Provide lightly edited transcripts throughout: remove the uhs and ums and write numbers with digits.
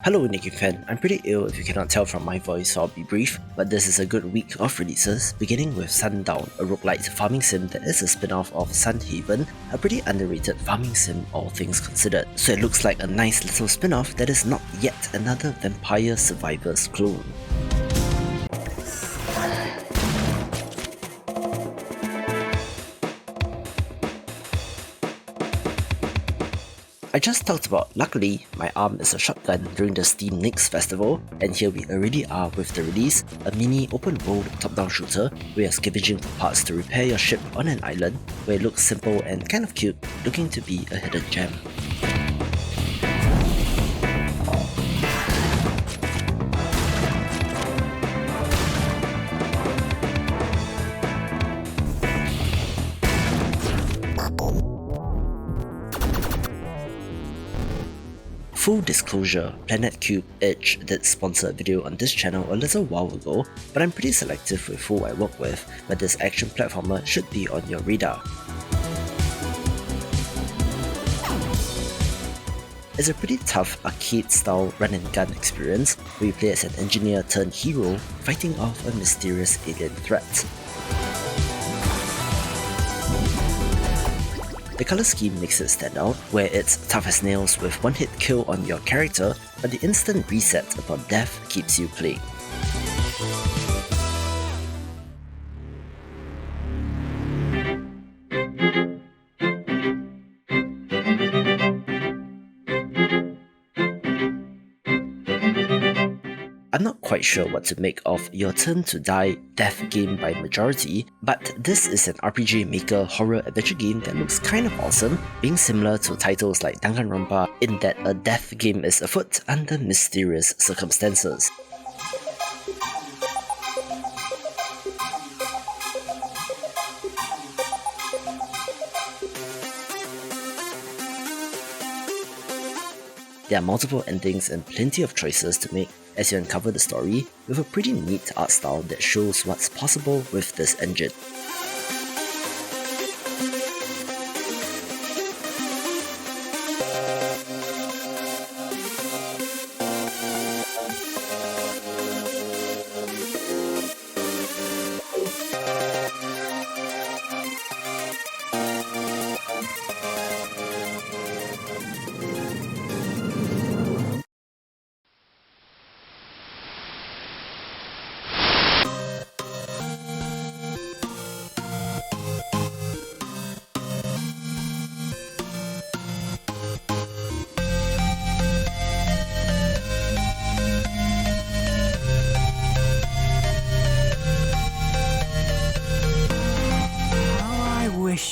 Hello Nicky fan, I'm pretty ill if you cannot tell from my voice, so I'll be brief, but this is a good week of releases, beginning with Sundown, a roguelite farming sim that is a spin-off of Sunhaven, a pretty underrated farming sim all things considered. So it looks like a nice little spin-off that is not yet another Vampire Survivors clone. I just talked about luckily, my arm is a shotgun during the Steam Next festival, and here we already are with the release, a mini open world top-down shooter where you're scavenging for parts to repair your ship on an island, where it looks simple and kind of cute, looking to be a hidden gem. Full disclosure, Planet Cube Edge did sponsor a video on this channel a little while ago, but I'm pretty selective with who I work with, but this action platformer should be on your radar. It's a pretty tough arcade-style run-and-gun experience where you play as an engineer turned hero fighting off a mysterious alien threat. The colour scheme makes it stand out, where it's tough as nails with one hit kill on your character, but the instant reset upon death keeps you playing. I'm not quite sure what to make of Your Turn to Die death game by majority, but this is an RPG Maker horror adventure game that looks kind of awesome, being similar to titles like Danganronpa in that a death game is afoot under mysterious circumstances. There are multiple endings and plenty of choices to make as you uncover the story, with a pretty neat art style that shows what's possible with this engine.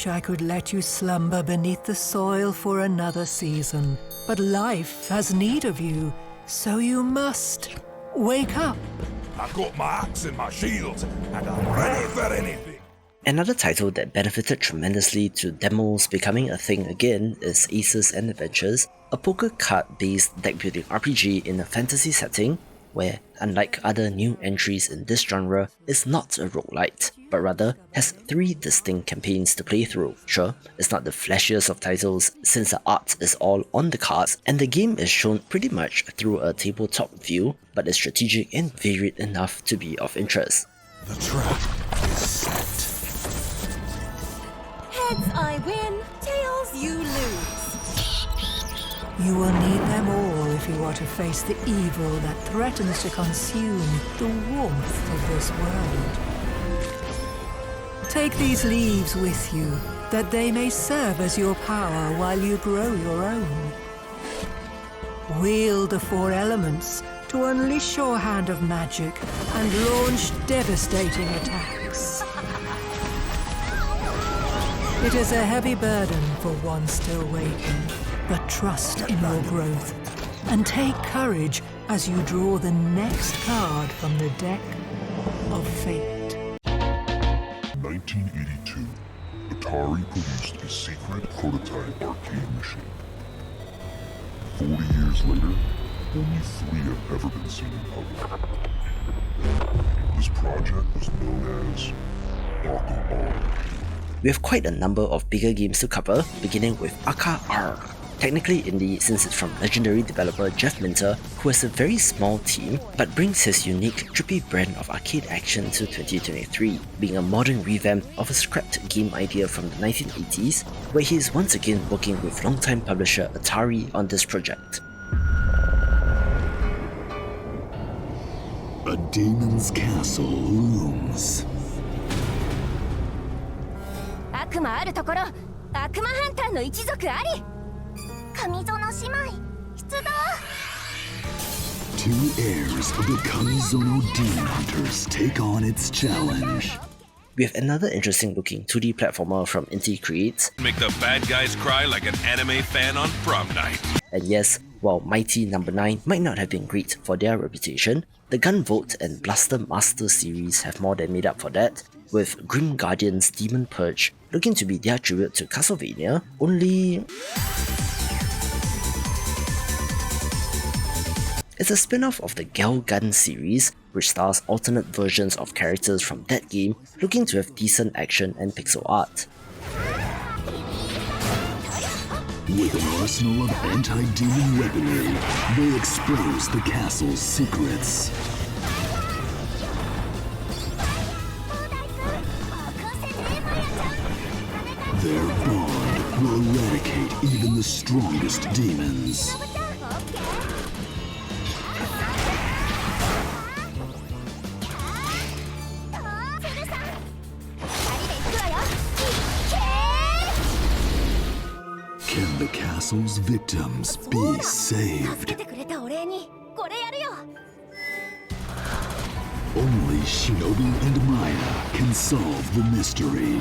I could let you slumber beneath the soil for another season, but life has need of you, so you must wake up. I've got my axe and my shield, and I'm ready for anything. Another title that benefited tremendously to demos becoming a thing again is Aces and Adventures, a poker card-based deck-building RPG in a fantasy setting, where, unlike other new entries in this genre, is not a roguelite, but rather has 3 distinct campaigns to play through. Sure, it's not the flashiest of titles since the art is all on the cards and the game is shown pretty much through a tabletop view, but is strategic and varied enough to be of interest. The trap is set. Heads I win, tails you lose. You will need them all if you are to face the evil that threatens to consume the warmth of this world. Take these leaves with you, that they may serve as your power while you grow your own. Wield the 4 elements to unleash your hand of magic and launch devastating attacks. It is a heavy burden for one still waking, but trust in your growth and take courage as you draw the next card from the deck of fate. 1982, Atari produced a secret prototype arcade machine. 40 years later, only 3 have ever been seen in public. This project was known as Akka Arrh. We have quite a number of bigger games to cover, beginning with Akka Arrh. Technically indie since it's from legendary developer Jeff Minter, who has a very small team but brings his unique, trippy brand of arcade action to 2023, being a modern revamp of a scrapped game idea from the 1980s, where he is once again working with longtime publisher Atari on this project. A demon's castle looms. 悪魔あるところ、悪魔ハンターの一族あり。上園姉妹出動。Two heirs of the Kamizono Demon Hunters take on its challenge. We have another interesting looking 2D platformer from Inti Creates. Make the bad guys cry like an anime fan on prom night. And yes, while Mighty No. 9 might not have been great for their reputation, the Gunvolt and Blaster Master series have more than made up for that, with Grim Guardian's Demon Purge looking to be their tribute to Castlevania, only... it's a spin-off of the Gelgun series, which stars alternate versions of characters from that game looking to have decent action and pixel art. With an arsenal of anti-demon weaponry, they expose the castle's secrets. Their bond will eradicate even the strongest demons. Can the castle's victims be saved? Only Shinobi and Maya can solve the mystery.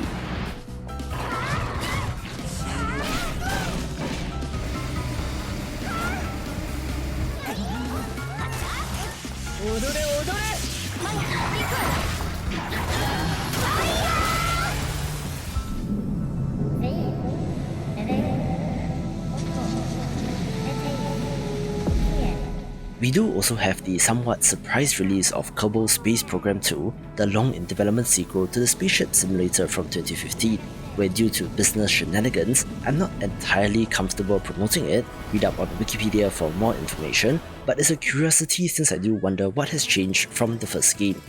We do also have the somewhat surprise release of Kerbal Space Program 2, the long-in-development sequel to the spaceship simulator from 2015, where due to business shenanigans, I'm not entirely comfortable promoting it. Read up on Wikipedia for more information, but it's a curiosity since I do wonder what has changed from the first game.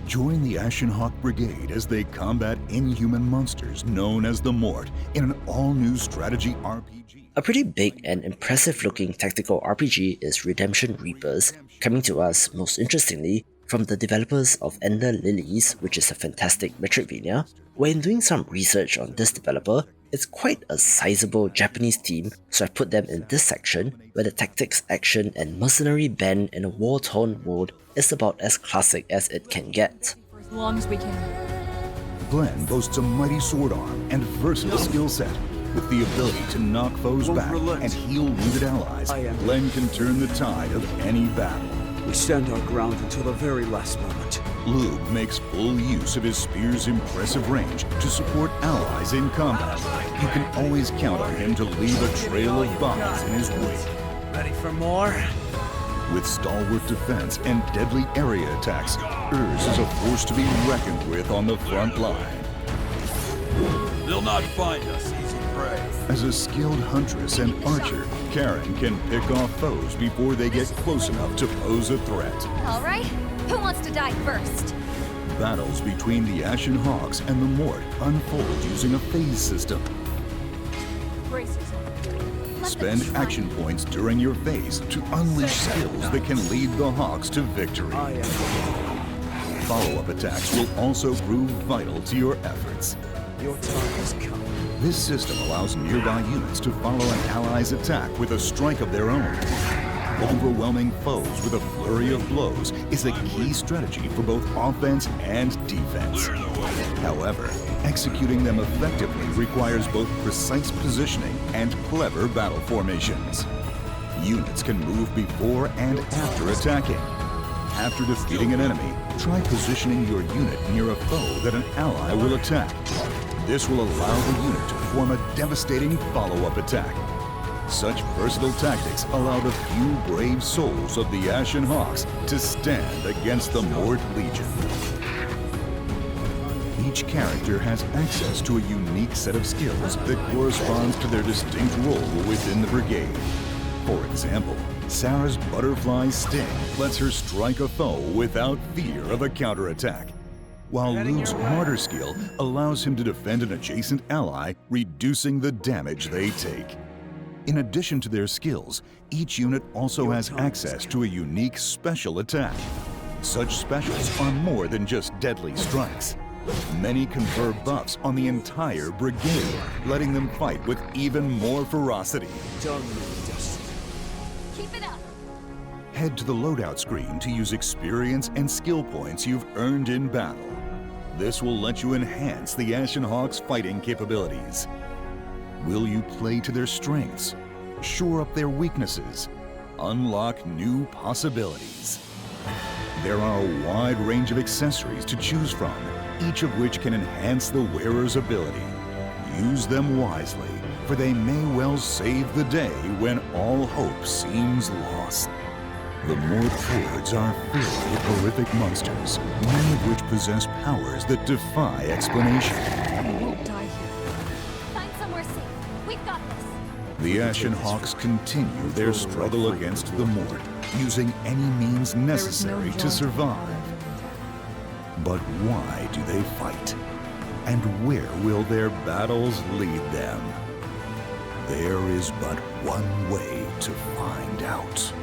Join the Ashen Hawk Brigade as they combat inhuman monsters known as the Mort in an all-new strategy RPG. A pretty big and impressive looking tactical RPG is Redemption Reapers, coming to us, most interestingly, from the developers of Ender Lilies, which is a fantastic Metroidvania, where in doing some research on this developer, it's quite a sizable Japanese team, so I put them in this section, where the tactics, action, and mercenary band in a war-torn world is about as classic as it can get. For as long as we can. Glenn boasts a mighty sword arm and versatile skill set. With the ability to knock foes back and heal wounded allies, Glenn can turn the tide of any battle. We stand our ground until the very last moment. Lube makes full use of his spear's impressive range to support allies in combat. You can always count on him to leave a trail of bombs in his wake. Ready for more? With stalwart defense and deadly area attacks, Urz is a force to be reckoned with on the front line. They'll not find us easy prey. As a skilled huntress and archer, Karen can pick off foes before they get close enough to pose a threat. All right, who wants to die first? Battles between the Ashen Hawks and the Mort unfold using a phase system. Spend action points during your phase to unleash skills that can lead the Hawks to victory. Follow-up attacks will also prove vital to your efforts. Your time has come. This system allows nearby units to follow an ally's attack with a strike of their own. Overwhelming foes with a flurry of blows is a key strategy for both offense and defense. However, executing them effectively requires both precise positioning and clever battle formations. Units can move before and after attacking. After defeating an enemy, try positioning your unit near a foe that an ally will attack. This will allow the unit to form a devastating follow-up attack. Such versatile tactics allow the few brave souls of the Ashen Hawks to stand against the Mort Legion. Each character has access to a unique set of skills that corresponds to their distinct role within the brigade. For example, Sarah's Butterfly Sting lets her strike a foe without fear of a counterattack, while Luke's Martyr skill allows him to defend an adjacent ally, reducing the damage they take. In addition to their skills, each unit also has access to a unique special attack. Such specials are more than just deadly strikes. Many confer buffs on the entire brigade, letting them fight with even more ferocity. Keep it up. Head to the loadout screen to use experience and skill points you've earned in battle. This will let you enhance the Ashen Hawks' fighting capabilities. Will you play to their strengths, shore up their weaknesses, unlock new possibilities? There are a wide range of accessories to choose from, each of which can enhance the wearer's ability. Use them wisely, for they may well save the day when all hope seems lost. The Mort Hordes are filled with horrific monsters, many of which possess powers that defy explanation. We won't die here. Find somewhere safe. We've got this. The Ashen Hawks continue their struggle against the Mort, using any means necessary to survive. But why do they fight? And where will their battles lead them? There is but one way to find out.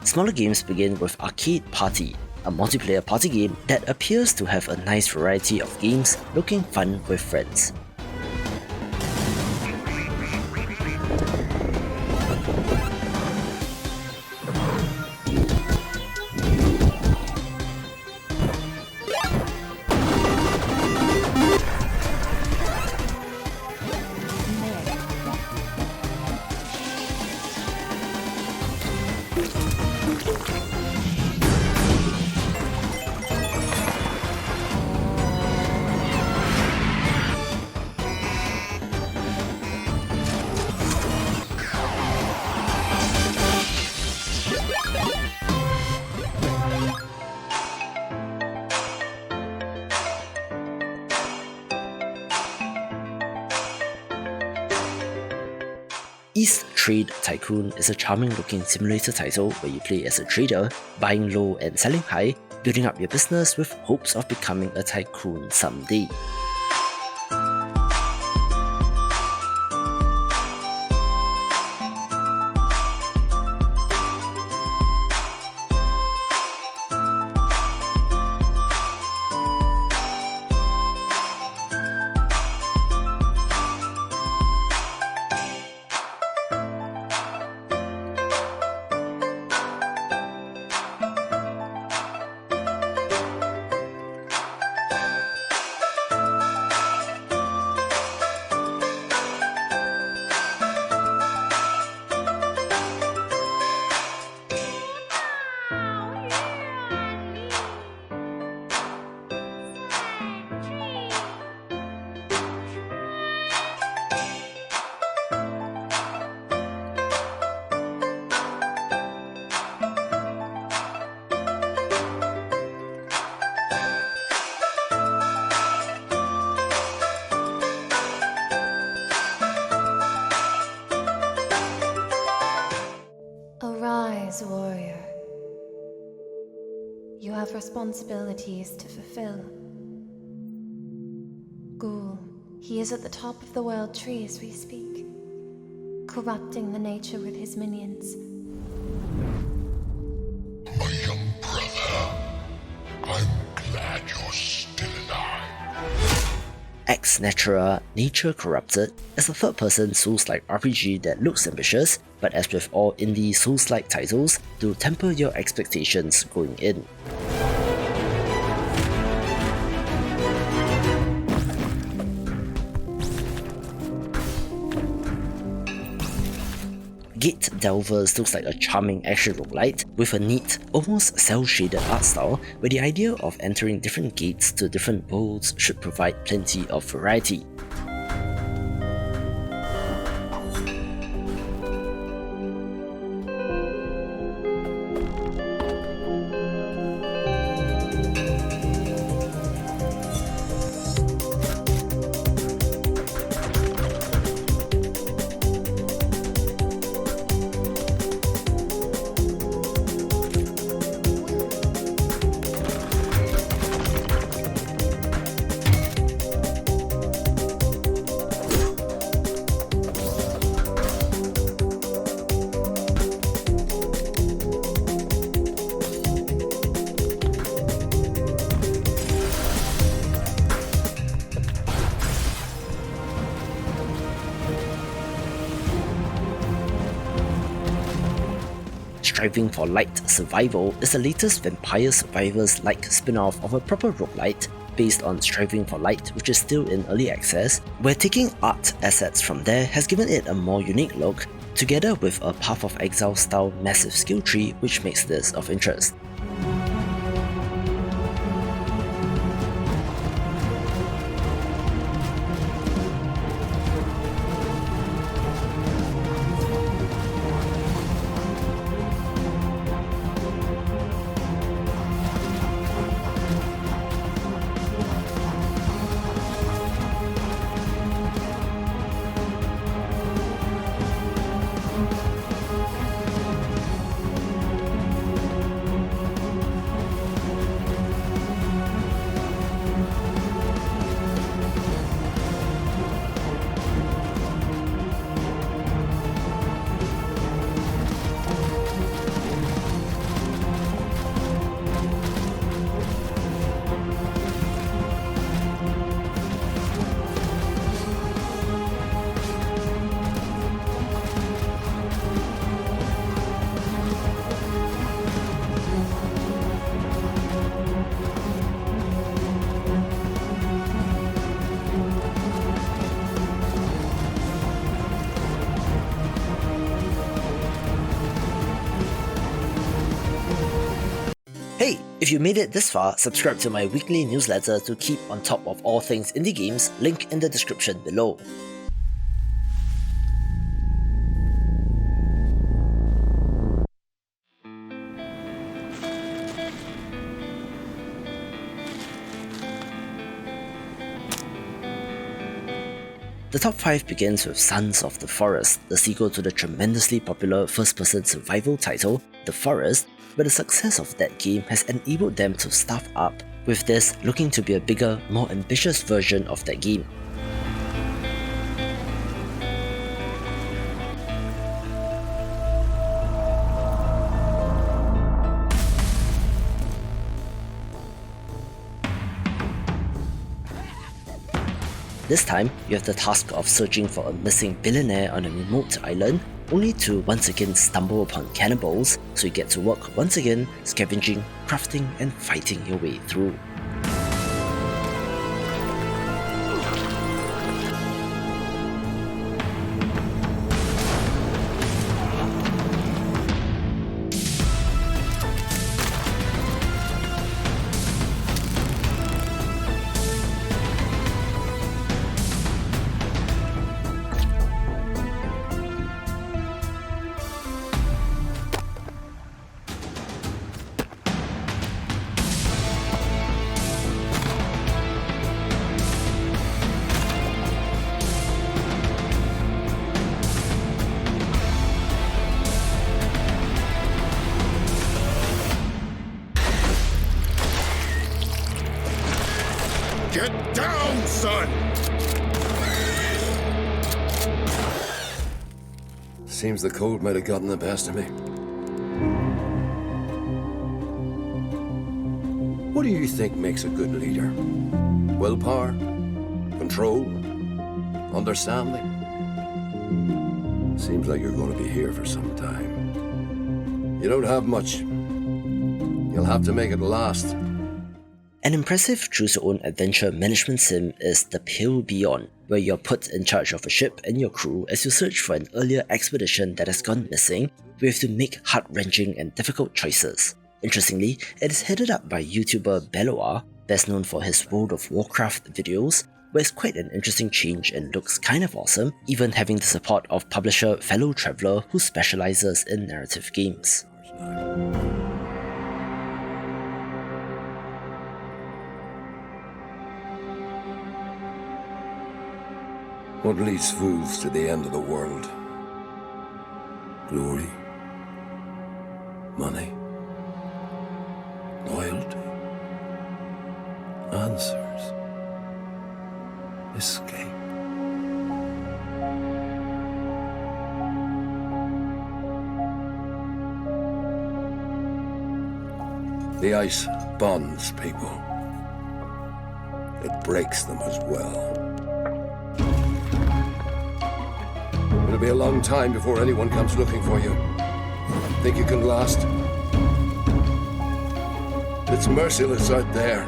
Smaller games begin with Arcade Party, a multiplayer party game that appears to have a nice variety of games looking fun with friends. East Trade Tycoon is a charming-looking simulator title where you play as a trader, buying low and selling high, building up your business with hopes of becoming a tycoon someday. Arise, warrior. You have responsibilities to fulfill. Ghoul, he is at the top of the world tree as we speak. corrupting the nature with his minions. My young brother, I'm glad you're still alive. Ex Natura, Nature Corrupted is a third-person Souls-like RPG that looks ambitious, but as with all indie Souls-like titles, do temper your expectations going in. Gatedelvers looks like a charming action roguelite with a neat, almost cel-shaded art style, where the idea of entering different gates to different worlds should provide plenty of variety. Striving for Light Survival is the latest Vampire Survivors-like spin-off of a proper roguelite based on Striving for Light, which is still in early access, where taking art assets from there has given it a more unique look, together with a Path of Exile style massive skill tree which makes this of interest. Hey, if you made it this far, subscribe to my weekly newsletter to keep on top of all things indie games, link in the description below. The top 5 begins with Sons of the Forest, the sequel to the tremendously popular first-person survival title, The Forest, but the success of that game has enabled them to staff up, with this looking to be a bigger, more ambitious version of that game. This time, you have the task of searching for a missing billionaire on a remote island, only to once again stumble upon cannibals, so you get to work once again scavenging, crafting and fighting your way through. Get down, son! Seems the cold might have gotten the best of me. What do you think makes a good leader? Willpower? Control? Understanding? Seems like you're going to be here for some time. You don't have much. You'll have to make it last. An impressive choose-your-own adventure management sim is The Pale Beyond, where you're put in charge of a ship and your crew as you search for an earlier expedition that has gone missing. We have to make heart-wrenching and difficult choices. Interestingly, it is headed up by YouTuber Belloa, best known for his World of Warcraft videos, where it's quite an interesting change and looks kind of awesome, even having the support of publisher Fellow Traveller who specialises in narrative games. What leads fools to the end of the world? Glory? Money? Loyalty? Answers? Escape? The ice bonds people. It breaks them as well. It'll be a long time before anyone comes looking for you. Think you can last? It's merciless out there.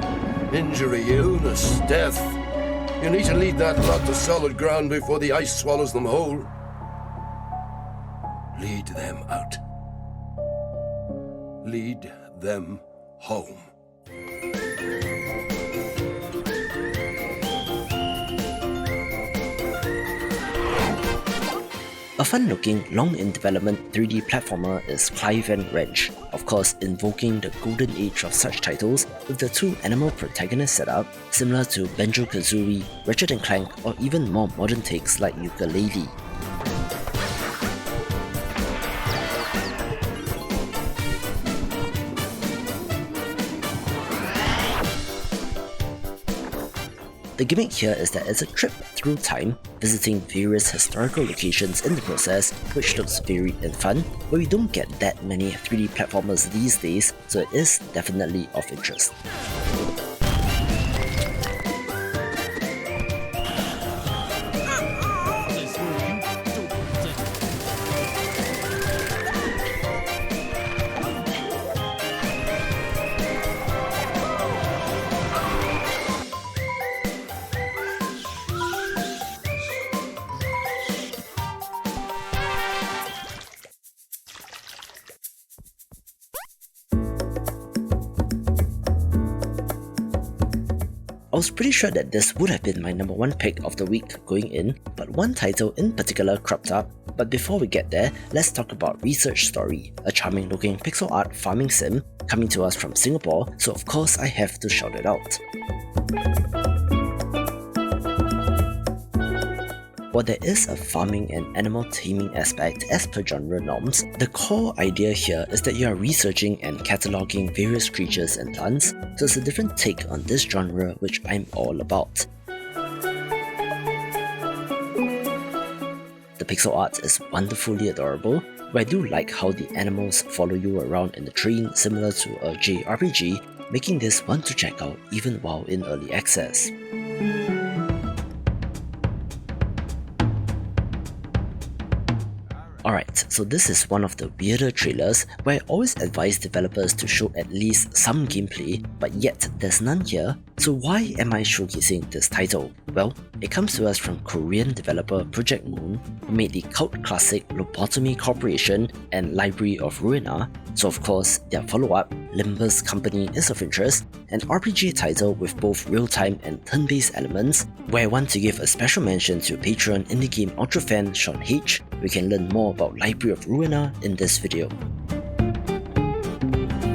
Injury, illness, death. You need to lead that lot to solid ground before the ice swallows them whole. Lead them out. Lead them home. A fun-looking, long-in-development 3D platformer is Clive and Wrench, of course invoking the golden age of such titles with the two animal protagonist setup, similar to Banjo-Kazooie, Ratchet & Clank, or even more modern takes like Yooka-Laylee. The gimmick here is that it's a trip through time, visiting various historical locations in the process, which looks varied and fun, but we don't get that many 3D platformers these days, so it is definitely of interest. I was pretty sure that this would have been my number one pick of the week going in, but one title in particular cropped up. But before we get there, let's talk about Research Story, a charming looking pixel art farming sim coming to us from Singapore, so of course I have to shout it out. While there is a farming and animal taming aspect as per genre norms, the core idea here is that you are researching and cataloguing various creatures and plants, so it's a different take on this genre which I'm all about. The pixel art is wonderfully adorable, but I do like how the animals follow you around in the train similar to a JRPG, making this one to check out even while in early access. Alright, so this is one of the weirder trailers where I always advise developers to show at least some gameplay, but yet there's none here, so why am I showcasing this title? Well, it comes to us from Korean developer Project Moon, who made the cult classic Lobotomy Corporation and Library of Ruina, so of course their follow-up, Limbus Company, is of interest, an RPG title with both real-time and turn-based elements, where I want to give a special mention to Patreon indie game ultra fan Sean H. We can learn more about Library of Ruina in this video.